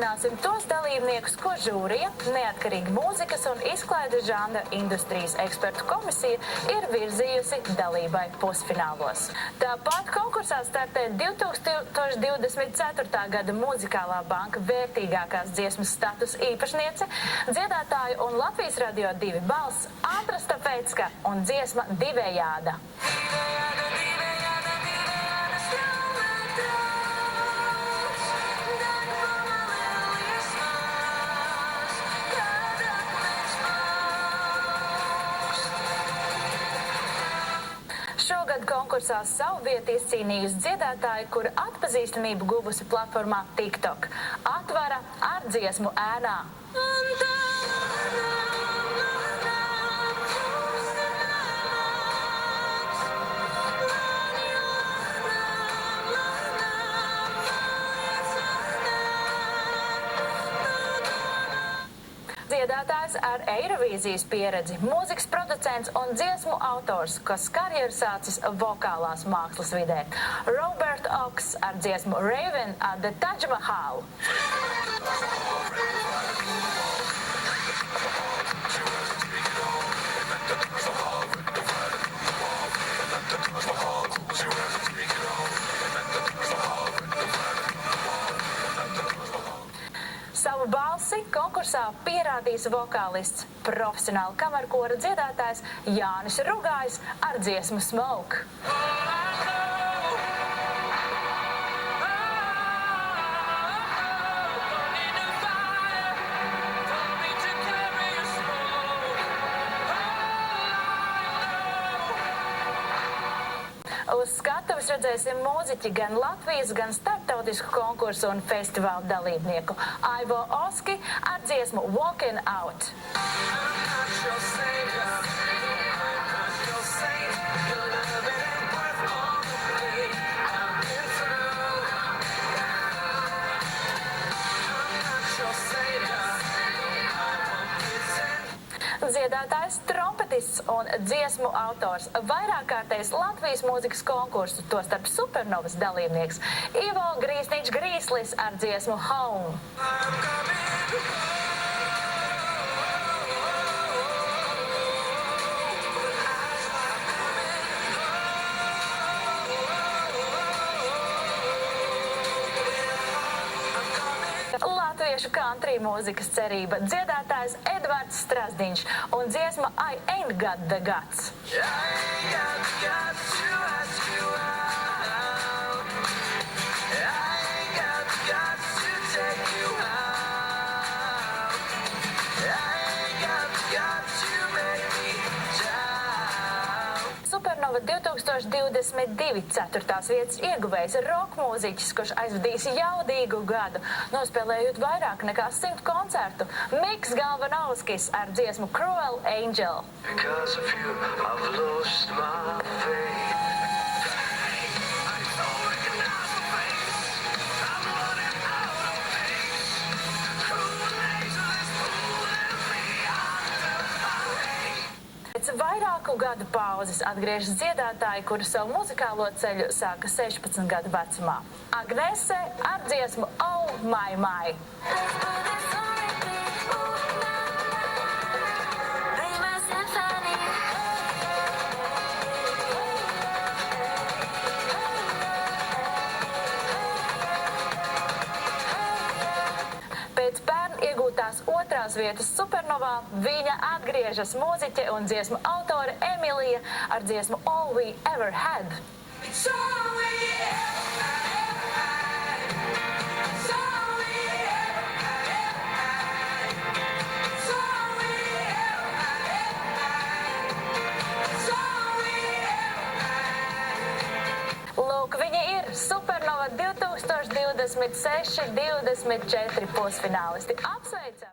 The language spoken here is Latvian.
uzaicināsim tos dalībniekus, ko žūrija, neatkarīga mūzikas un izklaides žanra industrijas ekspertu komisija ir virzījusi dalībai pusfinālos. Tāpat konkursā startē 2024. gada Muzikālā banka vērtīgākās dziesmas status īpašniece, dziedātāju un Latvijas Radio 2 balss Ātra Stafecka un dziesma Divējāda. Šogad konkursā savu vietu izcīnījusi dziedātāja, kura atpazīstamību guvusi platformā TikTok. Atvara ar dziesmu Ēnā. Dziedātājs ar Eirovīzijas pieredzi, mūzikas producents un dziesmu autors, kas karjeru sācis vokālās mākslas vidē. Robert Oks ar dziesmu Raven at the Taj Mahal. Savu balsi konkursā pierādījis vokālists, profesionāla kamerkora dziedātājs Jānis Rugājs ar dziesmu Smoke. Uz skatuves redzēsim mūziķi gan Latvijas, gan starptautisku konkursu un festivālu dalībnieku. Aivo Oski ar dziesmu Walking Out. Dziedātājs, trompetists un dziesmu autors, vairākkārtējs Latvijas mūzikas konkursu, tostarp Supernovas dalībnieks, Ivo Grīsniņš-Grīslis ar dziesmu Home. Latviešu country mūzikas cerība, dziedātājs Edvards Strazdiņš un dziesma I Ain't Got the Guts. Supernova 2022 4. vietas ieguvējs rock mūziķis, kurš aizvadījis jaudīgu gadu, nospēlējot vairāk nekā 100 koncertu. Miks Galvanovskis ar dziesmu Cruel Angel. Because of you, I've lost my faith. Pēc vairāku gadu pauzes atgriežas dziedātāji, kuri savu muzikālo ceļu sāka 16 gadu vecumā. Agnese ar dziesmu Oh My My. Pēc pērn iegūtās 2. vietas Supernovā viņa atgriežas mūziķe un dziesmu autore Emilija ar dziesmu All We Ever Had. Lūk, viņi ir Supernova 2026-24 pusfinālisti. Apsveicam!